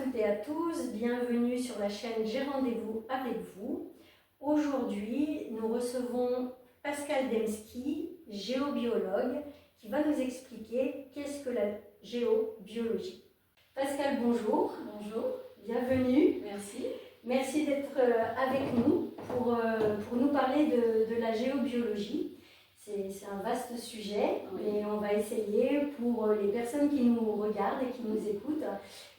toutes et à tous, bienvenue sur la chaîne J'ai rendez-vous avec vous. Aujourd'hui, nous recevons Pascal Demski, géobiologue, qui va nous expliquer qu'est-ce que la géobiologie. Pascal, bonjour. Bonjour. Bienvenue. Merci. Merci d'être avec nous pour nous parler de la géobiologie. C'est un vaste sujet, Oui. mais on va essayer pour les personnes qui nous regardent et qui nous écoutent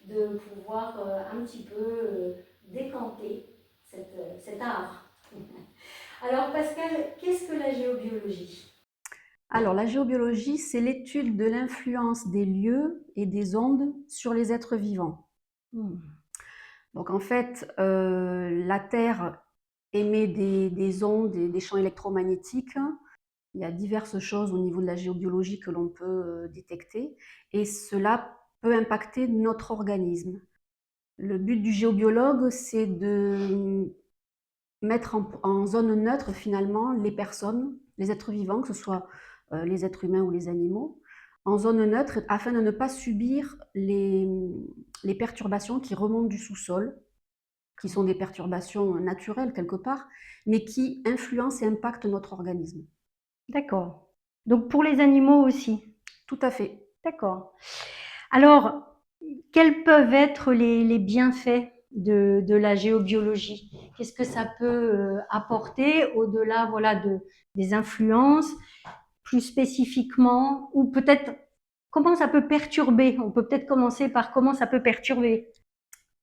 de pouvoir un petit peu décanter cet art. Alors Pascal, qu'est-ce que la géobiologie? Alors, la géobiologie, c'est l'étude de l'influence des lieux et des ondes sur les êtres vivants. Donc, en fait, la Terre émet des ondes et des champs électromagnétiques. Il y a diverses choses au niveau de la géobiologie que l'on peut détecter et cela peut impacter notre organisme. Le but du géobiologue, c'est de mettre en zone neutre finalement les personnes, les êtres vivants, que ce soit les êtres humains ou les animaux, en zone neutre afin de ne pas subir les perturbations qui remontent du sous-sol, qui sont des perturbations naturelles quelque part, mais qui influencent et impactent notre organisme. D'accord. Donc pour les animaux aussi? Tout à fait. D'accord. Alors, quels peuvent être les bienfaits de la géobiologie? Qu'est-ce que ça peut apporter au-delà, voilà, des influences, plus spécifiquement, ou peut-être comment ça peut perturber? On peut peut-être commencer par comment ça peut perturber.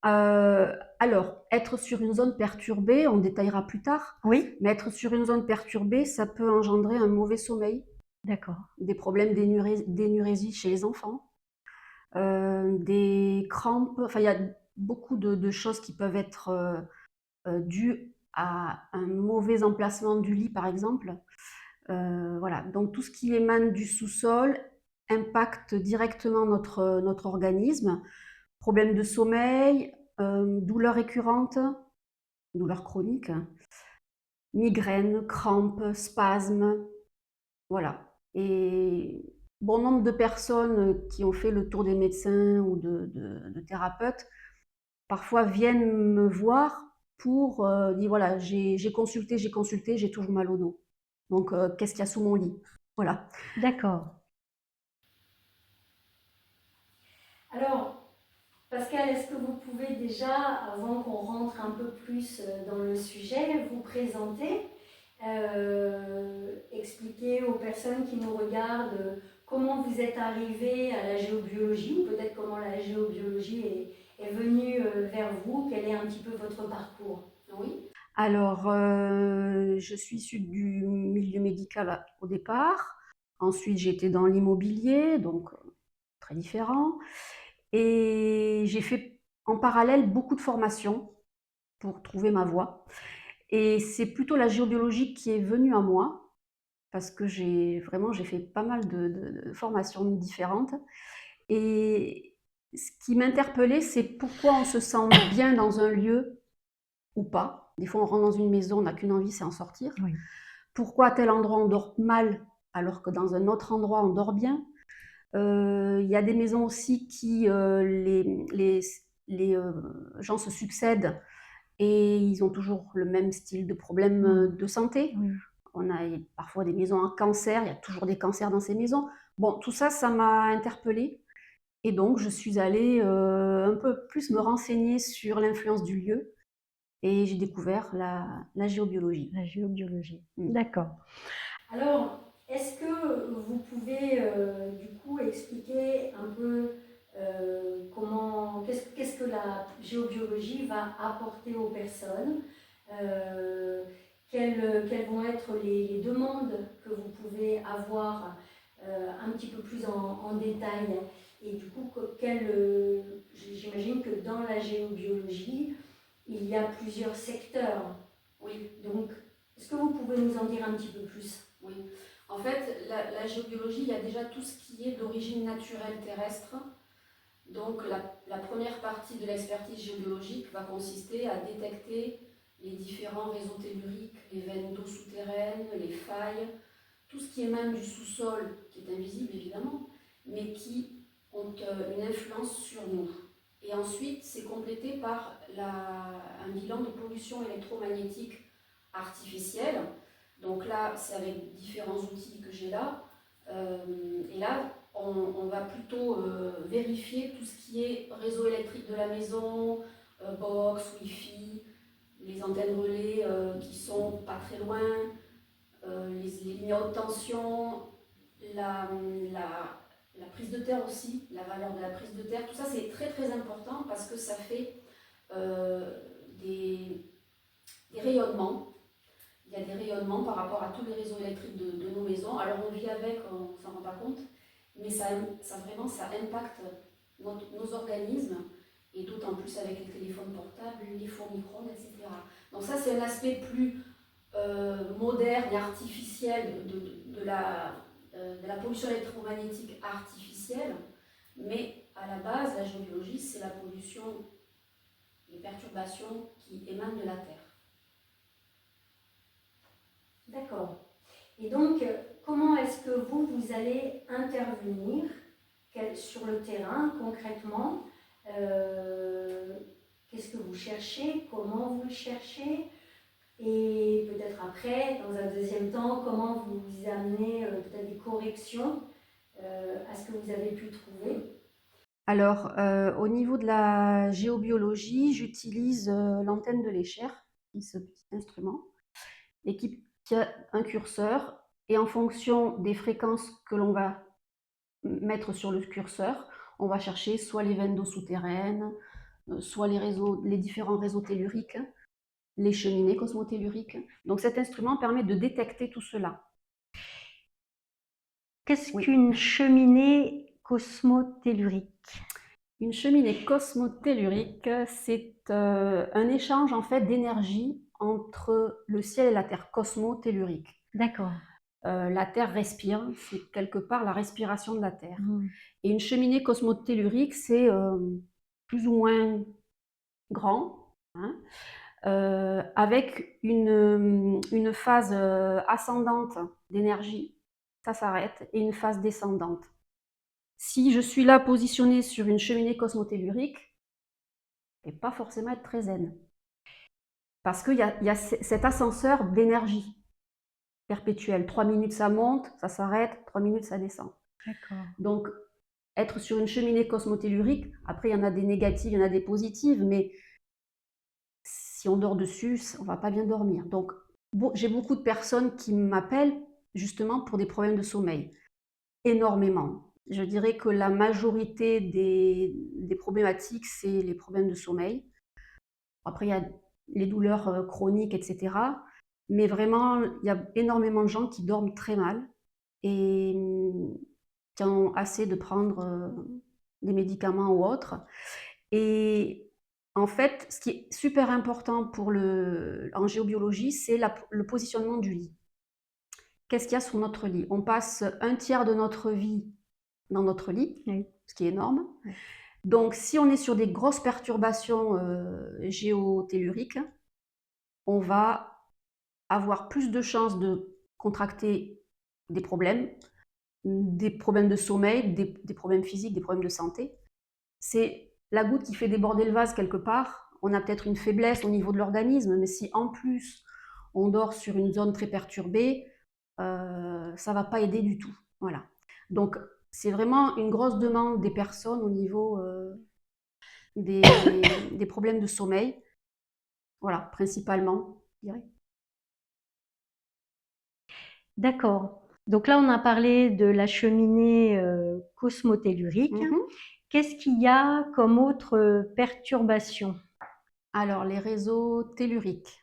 Alors, être sur une zone perturbée, on détaillera plus tard, Oui, mais être sur une zone perturbée, ça peut engendrer un mauvais sommeil, d'accord. des problèmes d'énurésie chez les enfants, des crampes, enfin il y a beaucoup de choses qui peuvent être dues à un mauvais emplacement du lit par exemple. Voilà, donc tout ce qui émane du sous-sol impacte directement notre organisme. Problèmes de sommeil, douleurs récurrentes, douleurs chroniques, migraines, crampes, spasmes, voilà. Et bon nombre de personnes qui ont fait le tour des médecins ou de thérapeutes, parfois viennent me voir pour dire voilà, j'ai consulté, j'ai toujours mal au dos. Donc, qu'est-ce qu'il y a sous mon lit? Voilà. D'accord. Alors, Pascal, est-ce que vous pouvez déjà, avant qu'on rentre un peu plus dans le sujet, vous présenter, expliquer aux personnes qui nous regardent comment vous êtes arrivé à la géobiologie, ou peut-être comment la géobiologie est venue vers vous, quel est un petit peu votre parcours? Oui. Alors, je suis issue du milieu médical au départ. Ensuite, j'étais dans l'immobilier, donc très différent. Et j'ai fait en parallèle beaucoup de formations pour trouver ma voie. Et c'est plutôt la géobiologie qui est venue à moi, parce que j'ai fait pas mal de formations différentes. Et ce qui m'interpellait, c'est pourquoi on se sent bien dans un lieu ou pas. Des fois, on rentre dans une maison, on n'a qu'une envie, c'est en sortir. Oui. Pourquoi à tel endroit on dort mal alors que dans un autre endroit on dort bien. Il y a des maisons aussi qui les gens se succèdent et ils ont toujours le même style de problème de santé. Oui. On a parfois des maisons à cancer, il y a toujours des cancers dans ces maisons. Bon, tout ça, ça m'a interpellée. Et donc, je suis allée un peu plus me renseigner sur l'influence du lieu et j'ai découvert la géobiologie. La géobiologie. Mm. D'accord. Alors, est-ce que vous pouvez du coup expliquer un peu qu'est-ce que la géobiologie va apporter aux personnes, quelles vont être les demandes que vous pouvez avoir un petit peu plus en détail, et du coup, j'imagine que dans la géobiologie, il y a plusieurs secteurs. Oui. Donc, est-ce que vous pouvez nous en dire un petit peu plus? Oui. En fait, la géobiologie, il y a déjà tout ce qui est d'origine naturelle terrestre. Donc, la première partie de l'expertise géobiologique va consister à détecter les différents réseaux telluriques, les veines d'eau souterraines, les failles, tout ce qui émane du sous-sol, qui est invisible évidemment, mais qui ont une influence sur nous. Et ensuite, c'est complété par un bilan de pollution électromagnétique artificielle. Donc là, c'est avec différents outils que j'ai là. Et là, on va plutôt vérifier tout ce qui est réseau électrique de la maison, box, Wi-Fi, les antennes relais qui sont pas très loin, les lignes à haute tension, la, la, la prise de terre aussi, la valeur de la prise de terre. Tout ça, c'est très très important parce que ça fait euh, des, des rayonnements. Il y a des rayonnements par rapport à tous les réseaux électriques de nos maisons. Alors on vit avec, on ne s'en rend pas compte, mais vraiment ça impacte nos organismes, et d'autant plus avec les téléphones portables, les fours micro-ondes, etc. Donc ça c'est un aspect plus moderne et artificiel de la pollution électromagnétique artificielle, mais à la base la géobiologie c'est la pollution, les perturbations qui émanent de la Terre. D'accord. Et donc, comment est-ce que vous allez intervenir sur le terrain concrètement? Qu'est-ce que vous cherchez? Comment vous le cherchez? Et peut-être après, dans un deuxième temps, comment vous amenez peut-être des corrections à ce que vous avez pu trouver? Alors, au niveau de la géobiologie, j'utilise l'antenne de l'Escher, ce petit instrument, et qui a un curseur. Et en fonction des fréquences que l'on va mettre sur le curseur, on va chercher soit les veines d'eau souterraines, soit les différents réseaux telluriques, les cheminées cosmotelluriques. Donc cet instrument permet de détecter tout cela. Qu'est-ce qu'une cheminée cosmotellurique? Une cheminée cosmotellurique, c'est un échange en fait d'énergie entre le ciel et la Terre, cosmotellurique. D'accord. La Terre respire, c'est quelque part la respiration de la Terre. Et une cheminée cosmotellurique, c'est plus ou moins grand, hein, avec une phase ascendante d'énergie, ça s'arrête, et une phase descendante. Si je suis là positionnée sur une cheminée cosmotellurique, et pas forcément être très zen. Parce qu'il y a cet ascenseur d'énergie perpétuelle. 3 minutes ça monte, ça s'arrête, 3 minutes ça descend. D'accord. Donc, être sur une cheminée cosmotellurique, après il y en a des négatives, il y en a des positives, mais si on dort dessus, on ne va pas bien dormir. Donc, j'ai beaucoup de personnes qui m'appellent justement pour des problèmes de sommeil. Énormément. Je dirais que la majorité des problématiques, c'est les problèmes de sommeil. Après, il y a les douleurs chroniques, etc. Mais vraiment, il y a énormément de gens qui dorment très mal et qui ont assez de prendre des médicaments ou autres. Et en fait, ce qui est super important en géobiologie, c'est le positionnement du lit. Qu'est-ce qu'il y a sur notre lit? On passe un tiers de notre vie dans notre lit, oui, ce qui est énorme. Oui. Donc, si on est sur des grosses perturbations géotelluriques, on va avoir plus de chances de contracter des problèmes de sommeil, des problèmes physiques, des problèmes de santé. C'est la goutte qui fait déborder le vase quelque part. On a peut-être une faiblesse au niveau de l'organisme, mais si en plus on dort sur une zone très perturbée, ça ne va pas aider du tout. Voilà. Donc, c'est vraiment une grosse demande des personnes au niveau des problèmes de sommeil. Voilà, principalement, je dirais. D'accord. Donc là, on a parlé de la cheminée cosmotellurique. Qu'est-ce qu'il y a comme autre perturbation? Alors, les réseaux telluriques.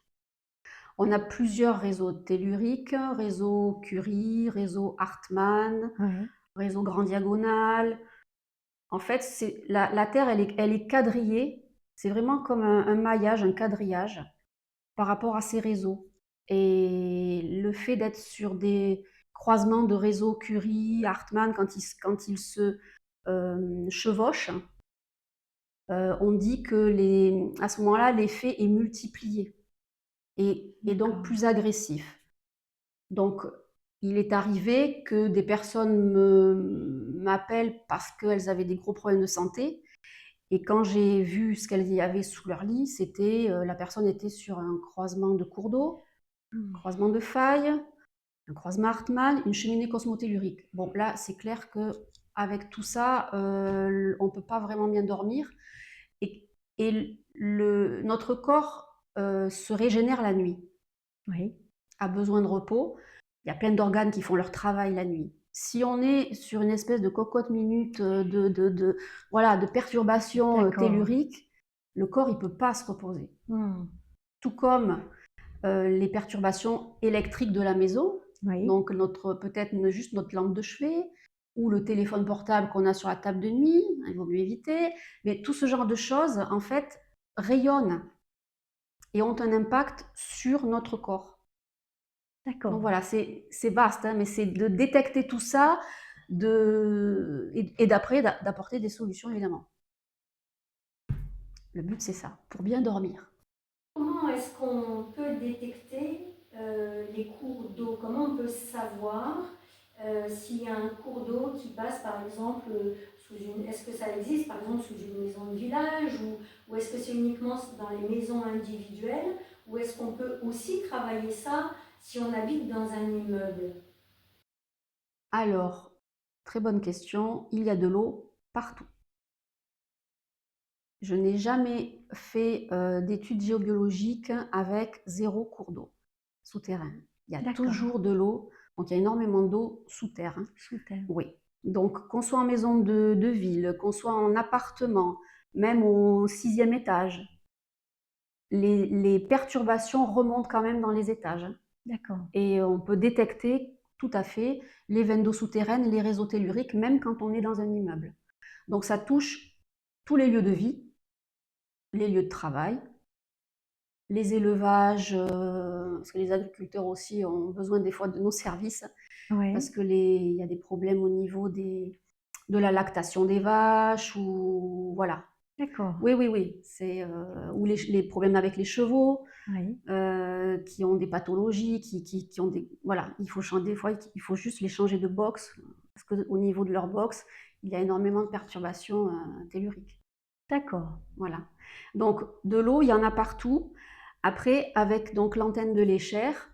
On a plusieurs réseaux telluriques, réseau Curie, réseau Hartmann, réseau Grand Diagonal. En fait, la Terre, elle est quadrillée. C'est vraiment comme un maillage, un quadrillage par rapport à ces réseaux. Et le fait d'être sur des croisements de réseaux Curie, Hartmann, quand ils se chevauchent, on dit que à ce moment-là, l'effet est multiplié et donc plus agressif. Donc, il est arrivé que des personnes m'appellent parce qu'elles avaient des gros problèmes de santé Et quand j'ai vu ce qu'elle y avait sous leur lit, c'était la personne était sur un croisement de cours d'eau, croisement de failles, un croisement Hartmann, une cheminée cosmotellurique. Bon, là, c'est clair que avec tout ça, on ne peut pas vraiment bien dormir. Et notre corps se régénère la nuit, Oui, a besoin de repos. Il y a plein d'organes qui font leur travail la nuit. Si on est sur une espèce de cocotte minute voilà, de perturbation d'accord. tellurique, le corps, il ne peut pas se reposer. Hmm. Tout comme les perturbations électriques de la maison, Oui, donc peut-être juste notre lampe de chevet ou le téléphone portable qu'on a sur la table de nuit, il vaut mieux éviter, mais tout ce genre de choses, en fait, rayonnent et ont un impact sur notre corps. Donc d'accord. voilà, c'est vaste, hein, mais c'est de détecter tout ça et d'après d'apporter des solutions, évidemment. Le but, c'est ça, pour bien dormir. Comment est-ce qu'on peut détecter les cours d'eau? Comment on peut savoir s'il y a un cours d'eau qui passe, par exemple, sous une... Est-ce que ça existe, par exemple, sous une maison de village ou est-ce que c'est uniquement dans les maisons individuelles ou est-ce qu'on peut aussi travailler ça si on habite dans un immeuble? Alors, très bonne question, il y a de l'eau partout. Je n'ai jamais fait d'études géobiologiques avec 0 cours d'eau souterrain. Il y a D'accord, toujours de l'eau, donc il y a énormément d'eau sous terre, hein. sous terre. Oui. Donc qu'on soit en maison de ville, qu'on soit en appartement, même au 6e étage, les perturbations remontent quand même dans les étages, hein. D'accord, Et on peut détecter tout à fait les veines d'eau souterraines, les réseaux telluriques, même quand on est dans un immeuble. Donc ça touche tous les lieux de vie, les lieux de travail, les élevages, parce que les agriculteurs aussi ont besoin des fois de nos services, parce oui, que il y a des problèmes au niveau de la lactation des vaches, ou voilà. d'accord, Oui, oui, oui, ou les problèmes avec les chevaux, oui, qui ont des pathologies, qui ont des... Voilà, il faut changer, des fois, il faut juste les changer de box, parce qu'au niveau de leur box, il y a énormément de perturbations telluriques. d'accord, Voilà. Donc, de l'eau, il y en a partout. Après, avec donc l'antenne de l'échère,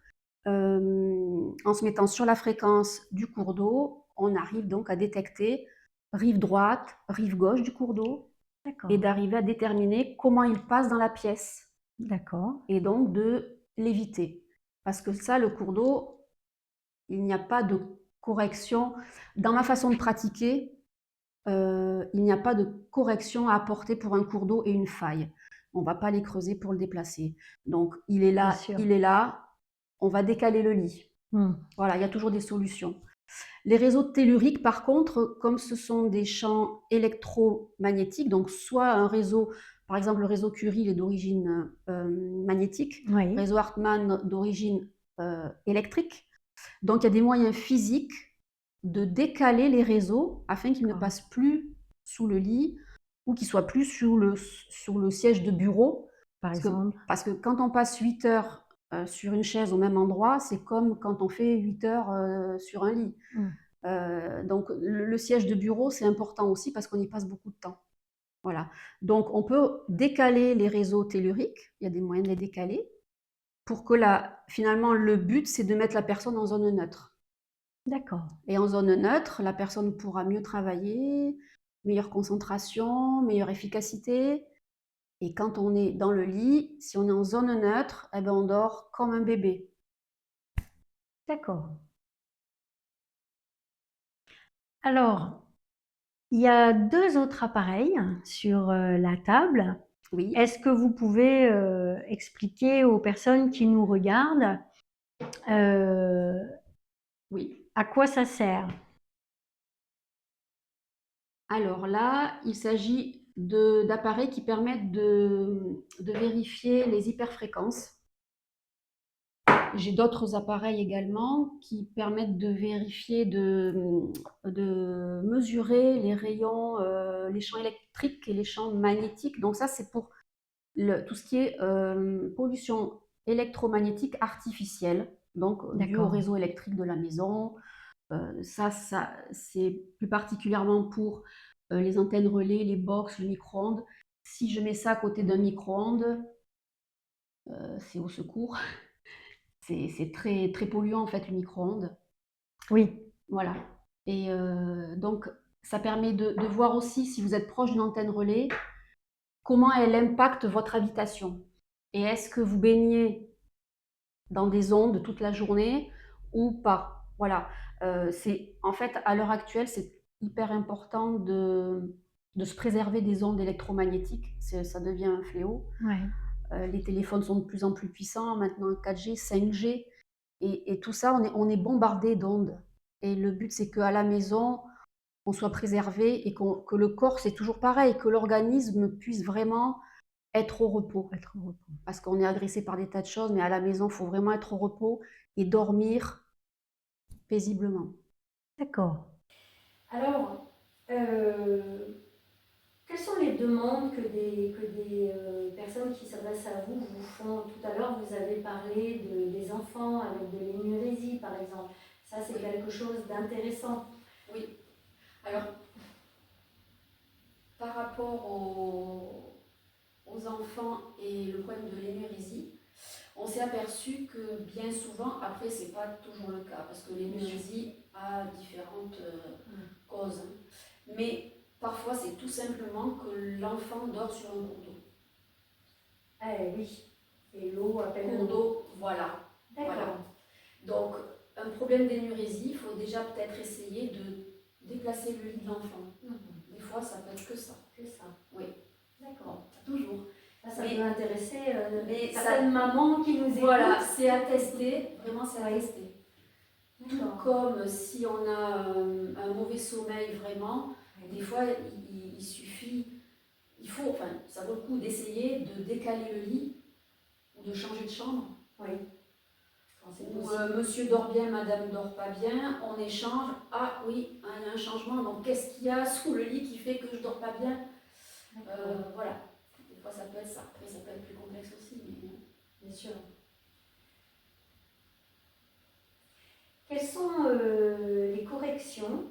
en se mettant sur la fréquence du cours d'eau, on arrive donc à détecter rive droite, rive gauche du cours d'eau, et d'accord, d'arriver à déterminer comment il passe dans la pièce, d'accord, et donc de l'éviter. Parce que ça, le cours d'eau, il n'y a pas de correction. Dans ma façon de pratiquer, il n'y a pas de correction à apporter pour un cours d'eau et une faille. On ne va pas les creuser pour le déplacer. Donc, bien sûr. il est là, on va décaler le lit. Hmm. Voilà, il y a toujours des solutions. Les réseaux telluriques, par contre, comme ce sont des champs électromagnétiques, donc soit un réseau, par exemple le réseau Curie, il est d'origine magnétique, Oui, réseau Hartmann d'origine électrique. Donc il y a des moyens physiques de décaler les réseaux afin qu'ils ne d'accord, passent plus sous le lit ou qu'ils soient plus sur le siège de bureau. par Parce que, exemple. parce que quand on passe 8 heures sur une chaise au même endroit, c'est comme quand on fait 8 heures sur un lit. Hmm. Donc le siège de bureau, c'est important aussi parce qu'on y passe beaucoup de temps. Voilà. Donc on peut décaler les réseaux telluriques, il y a des moyens de les décaler, pour que finalement le but, c'est de mettre la personne en zone neutre. D'accord, Et en zone neutre, la personne pourra mieux travailler, meilleure concentration, meilleure efficacité. Et quand on est dans le lit, si on est en zone neutre, eh ben on dort comme un bébé. d'accord. Alors, il y a deux autres appareils sur la table. Oui, Est-ce que vous pouvez expliquer aux personnes qui nous regardent euh, oui. à quoi ça sert? Alors là, il s'agit d'appareils qui permettent de vérifier les hyperfréquences. J'ai d'autres appareils également qui permettent de vérifier, de mesurer les rayons, les champs électriques et les champs magnétiques. Donc ça, c'est pour tout ce qui est pollution électromagnétique artificielle, donc due au D'accord, réseau électrique de la maison. Ça c'est plus particulièrement pour les antennes relais, les box, le micro-ondes. Si je mets ça à côté d'un micro-ondes, c'est au secours. C'est très, très polluant en fait le micro-ondes. Oui, Voilà. Et donc, ça permet de voir aussi, si vous êtes proche d'une antenne relais, comment elle impacte votre habitation. Et est-ce que vous baignez dans des ondes toute la journée ou pas? Voilà. En fait, à l'heure actuelle, c'est hyper important de se préserver des ondes électromagnétiques. Ça devient un fléau. ouais. Les téléphones sont de plus en plus puissants, maintenant 4G, 5G. Et tout ça, on est bombardé d'ondes. Et le but, c'est qu'à la maison, on soit préservé et que le corps, c'est toujours pareil, que l'organisme puisse vraiment être au repos. Être au repos. Parce qu'on est agressé par des tas de choses, mais à la maison, il faut vraiment être au repos et dormir paisiblement. D'accord. Alors, quelles sont les demandes que des personnes qui s'adressent à vous vous font? Tout à l'heure, vous avez parlé des enfants avec de l'énurésie, par exemple. Ça, c'est quelque chose d'intéressant. Oui. Alors, par rapport aux enfants et le problème de l'énurésie, on s'est aperçu que bien souvent, après, c'est pas toujours le cas, parce que l'énurésie a différentes causes. Mais parfois, c'est tout simplement que l'enfant dort sur un cours d'eau. Oui. Et l'eau appelle Cours d'eau, voilà. D'accord. Voilà. Donc, un problème d'énurésie, il faut déjà peut-être essayer de déplacer le lit de l'enfant. Des fois, ça peut être que ça. Que ça. Oui. D'accord. Toujours. Ça peut intéresser mais certaines mamans qui nous écoutent. Voilà, c'est à tester. Vraiment, c'est à Oui. tester. Tout comme si on a un mauvais sommeil vraiment, des fois il suffit, enfin ça vaut le coup d'essayer de décaler le lit ou de changer de chambre. Oui. Ou monsieur dort bien, madame dort pas bien, on échange, ah oui, il y a un changement, donc qu'est-ce qu'il y a sous le lit qui fait que je dors pas bien? Voilà, des fois ça peut être ça, après ça peut être plus complexe aussi, mais bien sûr. Quelles sont les corrections?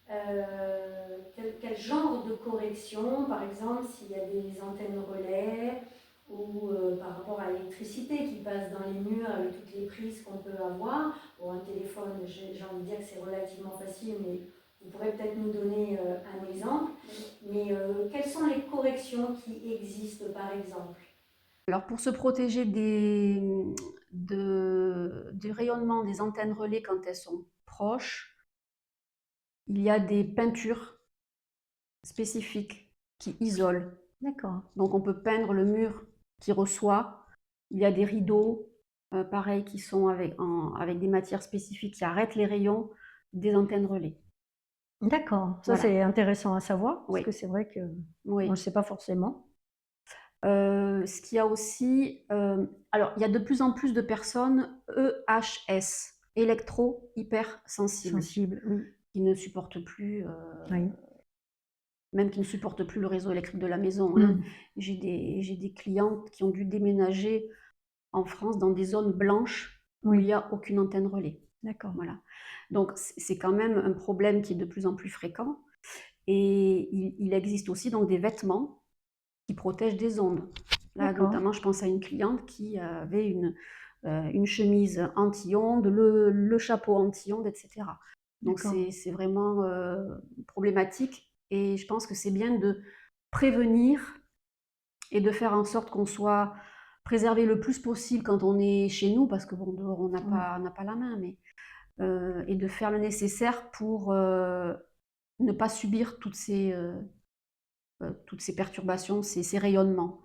Quel genre de correction, par exemple, s'il y a des antennes relais ou par rapport à l'électricité qui passe dans les murs avec toutes les prises qu'on peut avoir. Pour un téléphone, j'ai envie de dire que c'est relativement facile, mais vous pourrez peut-être nous donner un exemple. Mais quelles sont les corrections qui existent, par exemple? Alors, pour se protéger du rayonnement des antennes relais quand elles sont proches, il y a des peintures spécifiques qui isolent. D'accord. Donc, on peut peindre le mur qui reçoit. Il y a des rideaux, pareil, qui sont avec des matières spécifiques qui arrêtent les rayons des antennes relais. D'accord. Ça, Voilà. c'est intéressant à savoir, parce Oui. que c'est vrai qu'on Oui. ne le sait pas forcément. Ce qu'il y a aussi, alors il y a de plus en plus de personnes EHS, électro-hypersensibles, Sensible, oui. qui ne supportent plus, Oui. même qui ne supportent plus le réseau électrique de la maison. Hein. J'ai des clientes qui ont dû déménager en France dans des zones blanches où il n'y a aucune antenne relais. D'accord. Voilà. Donc c'est quand même un problème qui est de plus en plus fréquent. Et il existe aussi donc des vêtements qui protègent des ondes. Là, notamment, je pense à une cliente qui avait une chemise anti-ondes, le chapeau anti-ondes, etc. Donc, c'est vraiment problématique. Et je pense que c'est bien de prévenir et de faire en sorte qu'on soit préservé le plus possible quand on est chez nous, parce que bon, dehors, on n'a pas la main, mais et de faire le nécessaire pour ne pas subir toutes ces perturbations, ces rayonnements.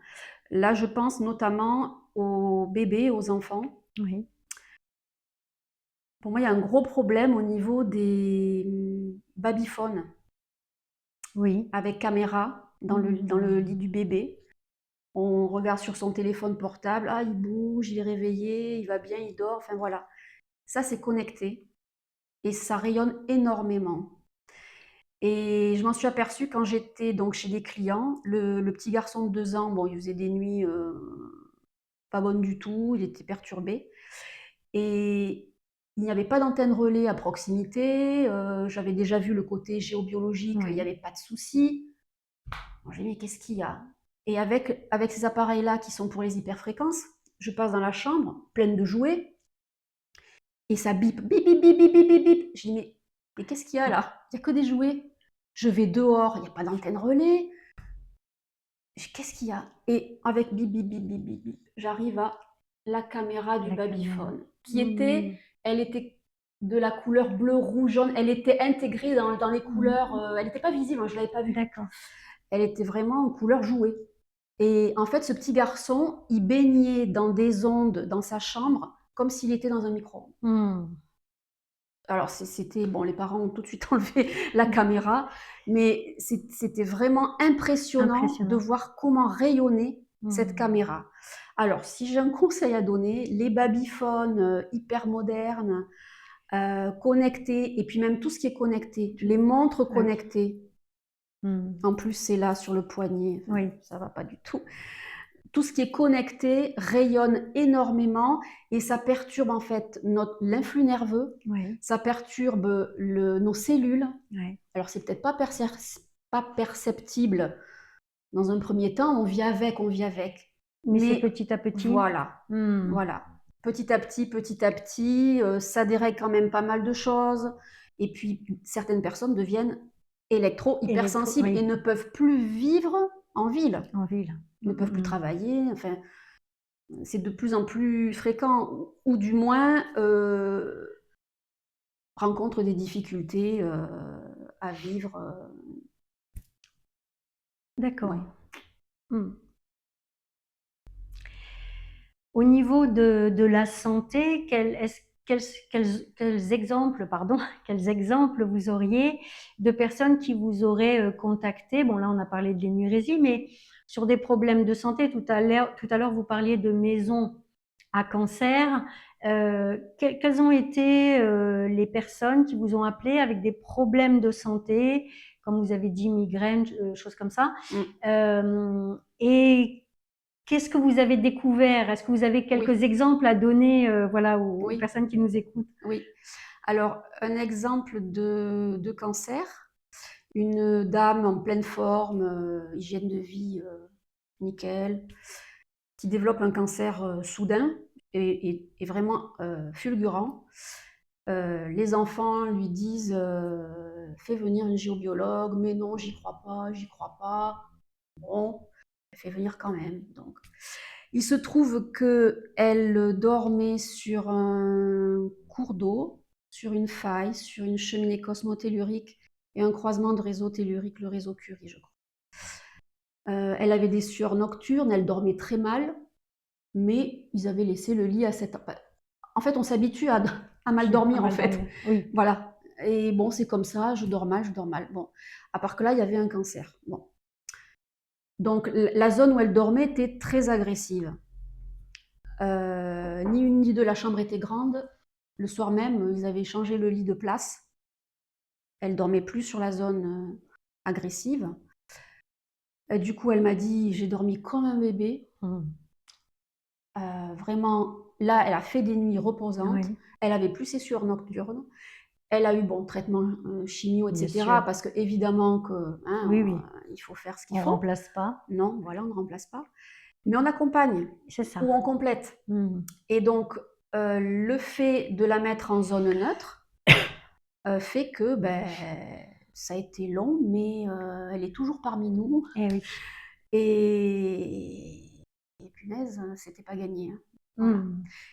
Là, je pense notamment aux bébés, aux enfants. Oui. Pour moi, il y a un gros problème au niveau des babyphones. Oui. Avec caméra dans le lit du bébé. On regarde sur son téléphone portable, ah, il bouge, il est réveillé, il va bien, il dort, enfin voilà. Ça, c'est connecté et ça rayonne énormément. Et je m'en suis aperçue quand j'étais donc chez des clients. Le petit garçon de 2 ans, bon, il faisait des nuits pas bonnes du tout, il était perturbé. Et il n'y avait pas d'antenne relais à proximité. J'avais déjà vu le côté géobiologique, il n'y avait pas de souci. Bon, j'ai dit, mais qu'est-ce qu'il y a? Et avec ces appareils-là qui sont pour les hyperfréquences, je passe dans la chambre pleine de jouets et ça bip, bip, bip, bip, bip, bip, bip, bip. Je dis, mais qu'est-ce qu'il y a là? Il n'y a que des jouets. Je vais dehors, il n'y a pas d'antenne relais. Qu'est-ce qu'il y a? Et avec bip, bip, bip, bip, bip, bip, j'arrive à la caméra du babyphone, qui était, elle était de la couleur bleu, rouge, jaune. Elle était intégrée dans les couleurs. Elle n'était pas visible, je ne l'avais pas vue. D'accord. Elle était vraiment en couleur jouée. Et en fait, ce petit garçon, il baignait dans des ondes dans sa chambre, comme s'il était dans un micro-ondes. Alors, c'était bon, les parents ont tout de suite enlevé la caméra, mais c'était vraiment impressionnant de voir comment rayonnait cette caméra. Alors, si j'ai un conseil à donner, les babyphones hyper modernes, connectés, et puis même tout ce qui est connecté, les montres connectées, en plus c'est là sur le poignet, ça va pas du tout. Tout ce qui est connecté rayonne énormément et ça perturbe en fait l'influx nerveux, ça perturbe nos cellules. Alors c'est peut-être pas perceptible dans un premier temps, on vit avec. Mais c'est petit à petit. Voilà, voilà. Petit à petit, ça dérègle quand même pas mal de choses. Et puis certaines personnes deviennent hypersensibles et ne peuvent plus vivre en ville. Ne peuvent plus travailler, enfin, c'est de plus en plus fréquent, ou du moins rencontrent des difficultés à vivre. D'accord. Au niveau de la santé, quels exemples vous auriez de personnes qui vous auraient contacté? Bon, là, on a parlé de l'énurésie, mais sur des problèmes de santé, tout à l'heure, vous parliez de maisons à cancer. Quelles ont été les personnes qui vous ont appelé avec des problèmes de santé, comme vous avez dit, migraine, choses comme ça, et qu'est-ce que vous avez découvert? Est-ce que vous avez quelques exemples à donner aux personnes qui nous écoutent? Oui. Alors, un exemple de cancer, une dame en pleine forme, hygiène de vie nickel, qui développe un cancer soudain et vraiment fulgurant. Les enfants lui disent fais venir un géobiologue, mais non, j'y crois pas. Bon, elle fait venir quand même. Donc, il se trouve qu'elle dormait sur un cours d'eau, sur une faille, sur une cheminée cosmotellurique et un croisement de réseau tellurique, le réseau Curie, je crois. Elle avait des sueurs nocturnes, elle dormait très mal, mais ils avaient laissé le lit à cette... En fait, on s'habitue à mal dormir, en fait. Oui. Voilà. Et bon, c'est comme ça, je dors mal. Bon, à part que là, il y avait un cancer. Bon. Donc, la zone où elle dormait était très agressive. Ni une ni deux, la chambre était grande. Le soir même, ils avaient changé le lit de place. Elle dormait plus sur la zone agressive. Du coup, elle m'a dit, j'ai dormi comme un bébé. Vraiment, là, elle a fait des nuits reposantes. Elle avait plus ses sueurs nocturnes. Elle a eu traitement chimio, etc. Parce que évidemment que il faut faire ce qu'il faut. On ne remplace pas. Non, voilà, on ne remplace pas. Mais on accompagne. C'est ça. Ou on complète. Et donc, le fait de la mettre en zone neutre fait que ça a été long, mais elle est toujours parmi nous. Et punaise, c'était pas gagné. Hein. Voilà.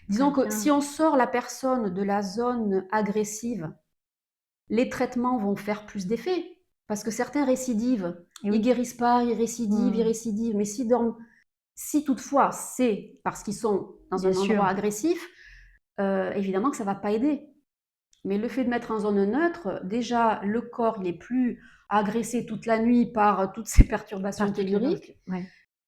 Disons que si on sort la personne de la zone agressive, les traitements vont faire plus d'effet. Parce que certains récidivent. Ils guérissent pas, ils récidivent. Mais si toutefois c'est parce qu'ils sont dans un endroit agressif, évidemment que ça va pas aider. Mais le fait de mettre en zone neutre, déjà le corps il est plus agressé toute la nuit par toutes ces perturbations telluriques.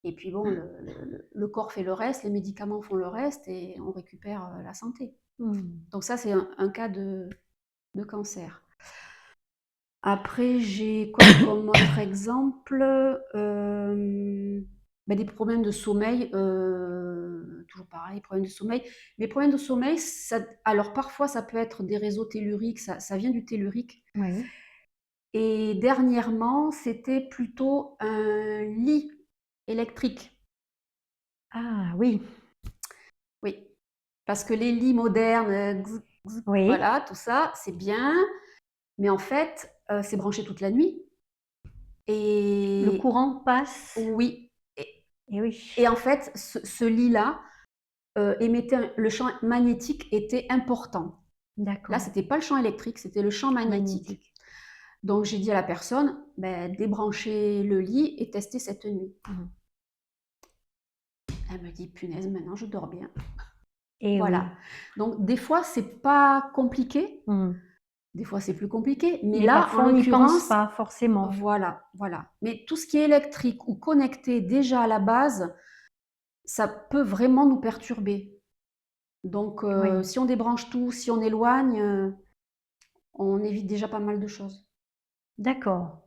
Et puis bon, le corps fait le reste, les médicaments font le reste et on récupère la santé. Donc ça, c'est un cas de cancer. Après, j'ai quoi comme autre exemple des problèmes de sommeil, toujours pareil. pareil, problème de sommeil. Les problèmes de sommeil, alors parfois ça peut être des réseaux telluriques, ça vient du tellurique. Oui. Et dernièrement, c'était plutôt un lit électrique. Ah oui, Oui, parce que les lits modernes, oui. voilà, tout ça, c'est bien, mais en fait, c'est branché toute la nuit. Le Et courant passe. oui, Et oui, et en fait, ce lit-là émettait le champ magnétique était important. Là, d'accord. c'était pas le champ électrique, c'était le champ magnétique. Magnétique. Donc, j'ai dit à la personne, ben, débrancher le lit et tester cette nuit. Mhm. Elle me dit, punaise, maintenant je dors bien. Et oui. Voilà. Donc, des fois, c'est pas compliqué. Mhm. Des fois, c'est plus compliqué. Mais Mais là, en parfois, on n'y pense l'occurrence, pas forcément. voilà, voilà. Mais tout ce qui est électrique ou connecté déjà à la base, ça peut vraiment nous perturber. Donc, Oui. si on débranche tout, si on éloigne, on évite déjà pas mal de choses. D'accord.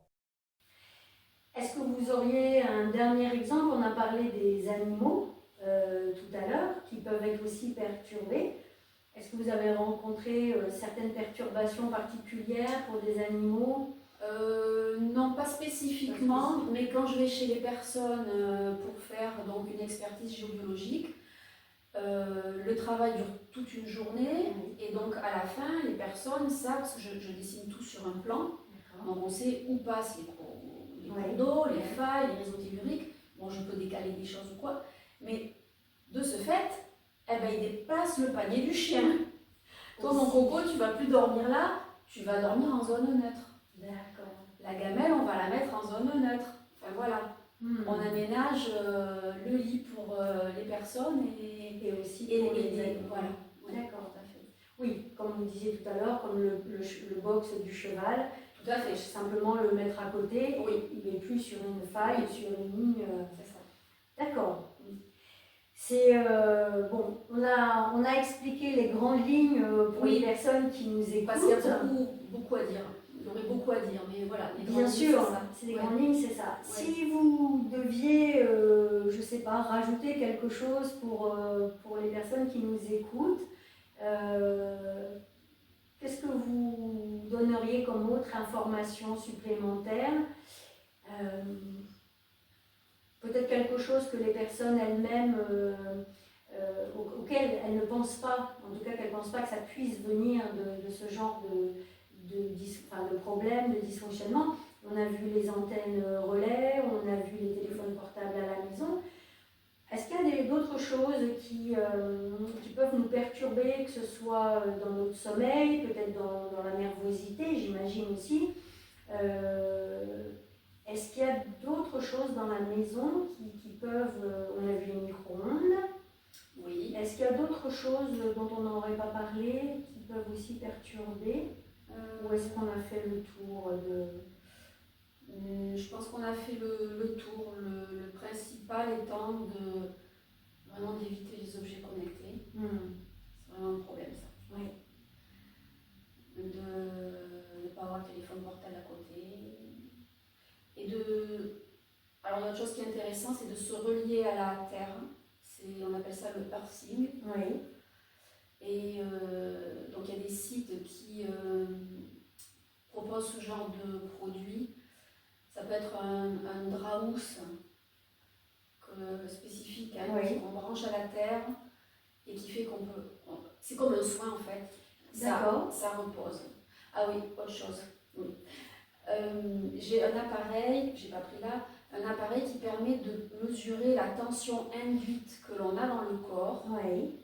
Est-ce que vous auriez un dernier exemple? On a parlé des animaux tout à l'heure, qui peuvent être aussi perturbés. Est-ce que vous avez rencontré certaines perturbations particulières pour des animaux? Non, pas spécifiquement, mais quand je vais chez les personnes pour faire donc une expertise géobiologique, le travail dure toute une journée et donc à la fin, les personnes savent, parce que je dessine tout sur un plan, donc on sait où passent les cours d'eau, les failles, les réseaux telluriques. Bon, je peux décaler des choses ou quoi, mais de ce fait, eh ben, il dépasse le panier du chien. Toi, mon coco, tu vas plus dormir là, tu vas dormir en zone neutre. D'accord. La gamelle, on va la mettre en zone neutre. Enfin voilà. On aménage le lit pour les personnes et aussi pour les animaux. Voilà. D'accord, tout à fait. Oui, comme vous disiez tout à l'heure, comme le box du cheval, Tout à fait. simplement le mettre à côté, oui. Il n'est plus sur une faille, sur une ligne. C'est ça. D'accord. C'est bon, on a expliqué les grandes lignes pour les personnes qui nous écoutent. Parce qu'il y a beaucoup à dire. Il y aurait beaucoup à dire, mais voilà. Bien sûr, c'est les grandes lignes, c'est ça. Si vous deviez, je ne sais pas, rajouter quelque chose pour les personnes qui nous écoutent, qu'est-ce que vous donneriez comme autre information supplémentaire? Peut-être quelque chose que les personnes elles-mêmes, auxquelles elles ne pensent pas, en tout cas qu'elles ne pensent pas que ça puisse venir de ce genre de problème, de dysfonctionnement. On a vu les antennes relais, on a vu les téléphones portables à la maison. Est-ce qu'il y a d'autres choses qui peuvent nous perturber, que ce soit dans notre sommeil, peut-être dans la nervosité, j'imagine aussi. Est-ce qu'il y a d'autres choses dans la maison qui peuvent... on a vu les micro-ondes. Oui. Est-ce qu'il y a d'autres choses dont on n'aurait pas parlé qui peuvent aussi perturber? Ou est-ce qu'on a fait le tour de... Je pense qu'on a fait le tour. Le principal étant vraiment d'éviter les objets connectés. C'est vraiment un problème, ça. Oui. De ne pas avoir le téléphone portable à côté. Et alors, une autre chose qui est intéressante, c'est de se relier à la Terre. On appelle ça le earthing. Oui. Et donc, il y a des sites qui proposent ce genre de produit. Ça peut être un draus spécifique qu'on branche à la terre et qui fait qu'on peut... C'est comme un soin en fait. Ça repose. Ah oui, autre chose. Oui. J'ai un appareil, j'ai pas pris là, un appareil qui permet de mesurer la tension induite que l'on a dans le corps. Oui.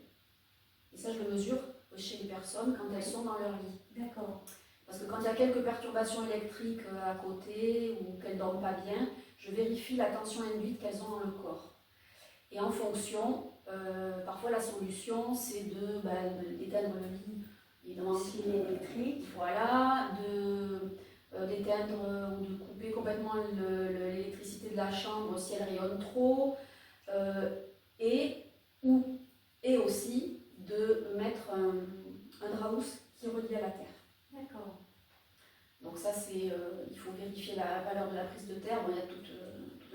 Et ça, je le mesure chez les personnes quand elles sont dans leur lit. D'accord. Parce que quand il y a quelques perturbations électriques à côté ou qu'elles ne dorment pas bien, je vérifie la tension induite qu'elles ont dans le corps. Et en fonction, parfois la solution c'est d'éteindre le lit, évidemment s'il est électrique, voilà, d'éteindre ou de couper complètement l'électricité de la chambre si elle rayonne trop, et aussi de mettre un draus qui est relié à la terre. D'accord. Donc ça, il faut vérifier la valeur de la prise de terre. Bon, il y a tout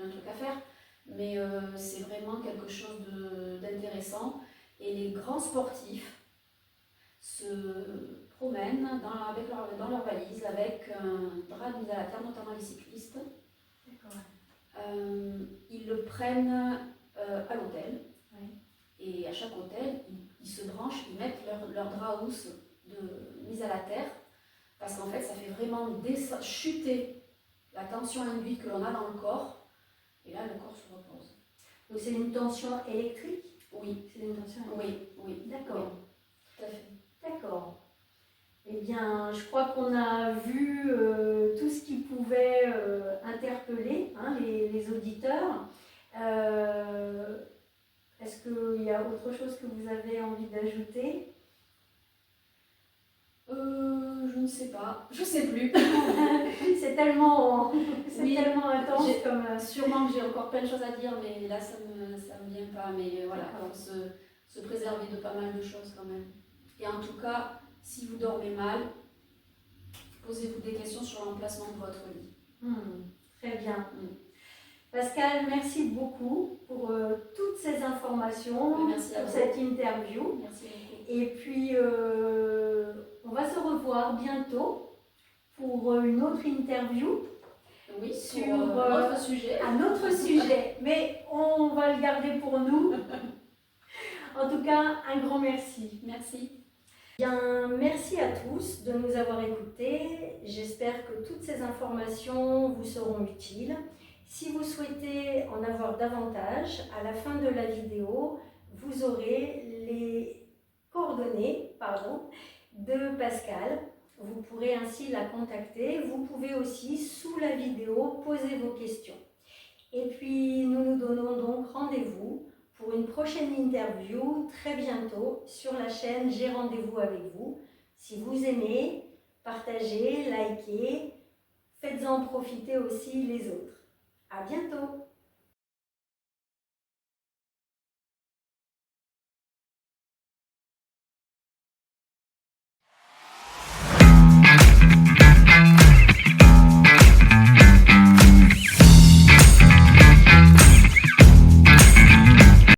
un truc à faire, mais c'est vraiment quelque chose d'intéressant Et les grands sportifs se promènent dans leur valise avec un drap de mise à la terre, notamment les cyclistes. Ils le prennent à l'hôtel. Oui. Et à chaque hôtel, ils se branchent, ils mettent leur drap housse de mise à la terre, parce qu'en fait, ça fait vraiment chuter la tension induite que l'on a dans le corps, et là, le corps se repose. Donc c'est une tension électrique? Oui. C'est une tension électrique. Oui. D'accord. Oui, tout à fait. D'accord. Eh bien, je crois qu'on a vu tout ce qui pouvait interpeller hein, les auditeurs. Est-ce qu'il y a autre chose que vous avez envie d'ajouter? Je ne sais pas, je ne sais plus. C'est tellement, Oui, tellement intense comme... Sûrement que j'ai encore plein de choses à dire, mais là, ça me vient pas. Mais voilà, il faut se préserver de pas mal de choses quand même. Et en tout cas, si vous dormez mal, posez-vous des questions sur l'emplacement de votre lit. Très bien. Pascal, merci beaucoup pour toutes ces informations, merci pour cette interview. Merci beaucoup. Et puis, on va se revoir bientôt pour une autre interview. Oui, sur notre sujet. Un autre sujet, mais on va le garder pour nous. En tout cas, un grand merci. Merci. Bien, merci à tous de nous avoir écoutés. J'espère que toutes ces informations vous seront utiles. Si vous souhaitez en avoir davantage, à la fin de la vidéo, vous aurez les coordonnées de Pascal. Vous pourrez ainsi la contacter. Vous pouvez aussi, sous la vidéo, poser vos questions. Et puis, nous nous donnons donc rendez-vous pour une prochaine interview très bientôt sur la chaîne J'ai rendez-vous avec vous. Si vous aimez, partagez, likez, faites-en profiter aussi les autres. À bientôt!